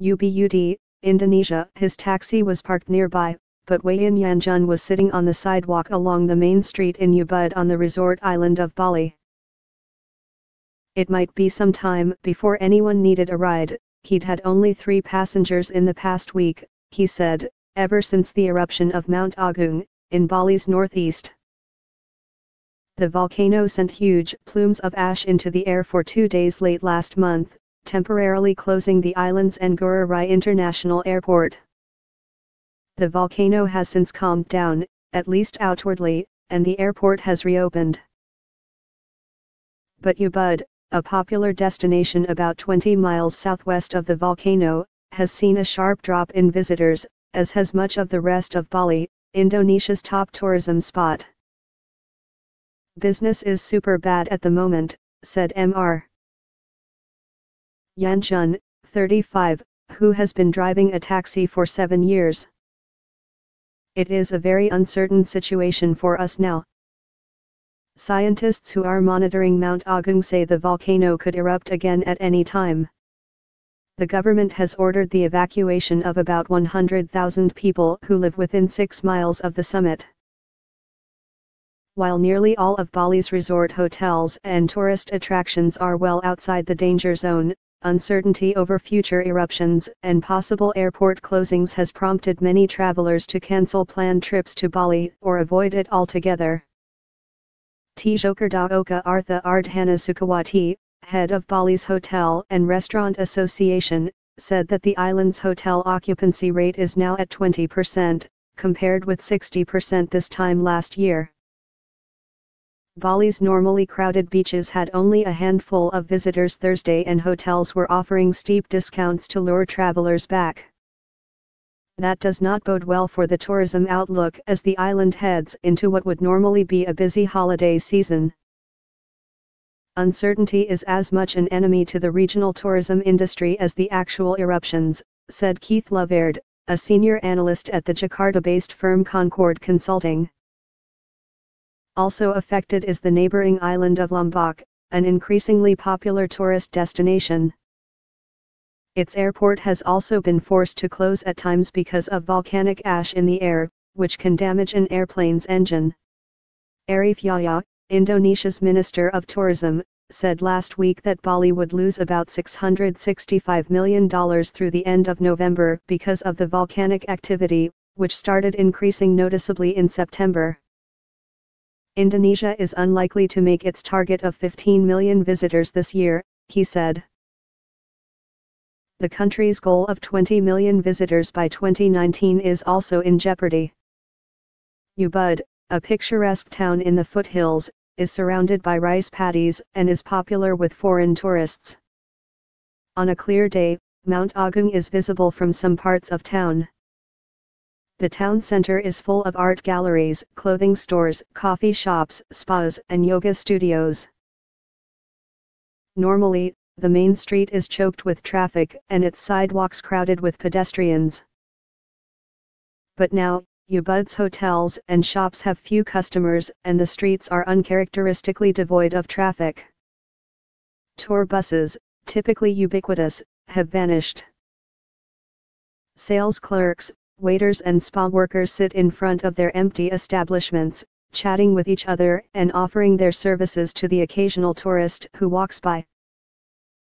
Ubud, Indonesia. His taxi was parked nearby, but Wayan Yanjun was sitting on the sidewalk along the main street in Ubud on the resort island of Bali. It might be some time before anyone needed a ride. He'd had only 3 passengers in the past week, he said, ever since the eruption of Mount Agung, in Bali's northeast. The volcano sent huge plumes of ash into the air for 2 days late last month, temporarily closing the island's Ngurah Rai International Airport. The volcano has since calmed down, at least outwardly, and the airport has reopened. But Ubud, a popular destination about 20 miles southwest of the volcano, has seen a sharp drop in visitors, as has much of the rest of Bali, Indonesia's top tourism spot. "Business is super bad at the moment," said Mr. Yanjun, 35, who has been driving a taxi for 7 years. "It is a very uncertain situation for us now. Scientists who are monitoring Mount Agung say the volcano could erupt again at any time. The government has ordered the evacuation of about 100,000 people who live within 6 miles of the summit." While nearly all of Bali's resort hotels and tourist attractions are well outside the danger zone, uncertainty over future eruptions and possible airport closings has prompted many travelers to cancel planned trips to Bali or avoid it altogether. Tjokerdaoka Artha Ardhana Sukawati, head of Bali's Hotel and Restaurant Association, said that the island's hotel occupancy rate is now at 20%, compared with 60% this time last year. Bali's normally crowded beaches had only a handful of visitors Thursday, and hotels were offering steep discounts to lure travelers back. That does not bode well for the tourism outlook as the island heads into what would normally be a busy holiday season. "Uncertainty is as much an enemy to the regional tourism industry as the actual eruptions," said Keith Loverd, a senior analyst at the Jakarta-based firm Concord Consulting. Also affected is the neighboring island of Lombok, an increasingly popular tourist destination. Its airport has also been forced to close at times because of volcanic ash in the air, which can damage an airplane's engine. Arif Yahya, Indonesia's Minister of Tourism, said last week that Bali would lose about $665 million through the end of November because of the volcanic activity, which started increasing noticeably in September. "Indonesia is unlikely to make its target of 15 million visitors this year," he said. The country's goal of 20 million visitors by 2019 is also in jeopardy. Ubud, a picturesque town in the foothills, is surrounded by rice paddies and is popular with foreign tourists. On a clear day, Mount Agung is visible from some parts of town. The town center is full of art galleries, clothing stores, coffee shops, spas, and yoga studios. Normally, the main street is choked with traffic and its sidewalks crowded with pedestrians. But now, Ubud's hotels and shops have few customers and the streets are uncharacteristically devoid of traffic. Tour buses, typically ubiquitous, have vanished. Sales clerks, waiters and spa workers sit in front of their empty establishments, chatting with each other and offering their services to the occasional tourist who walks by.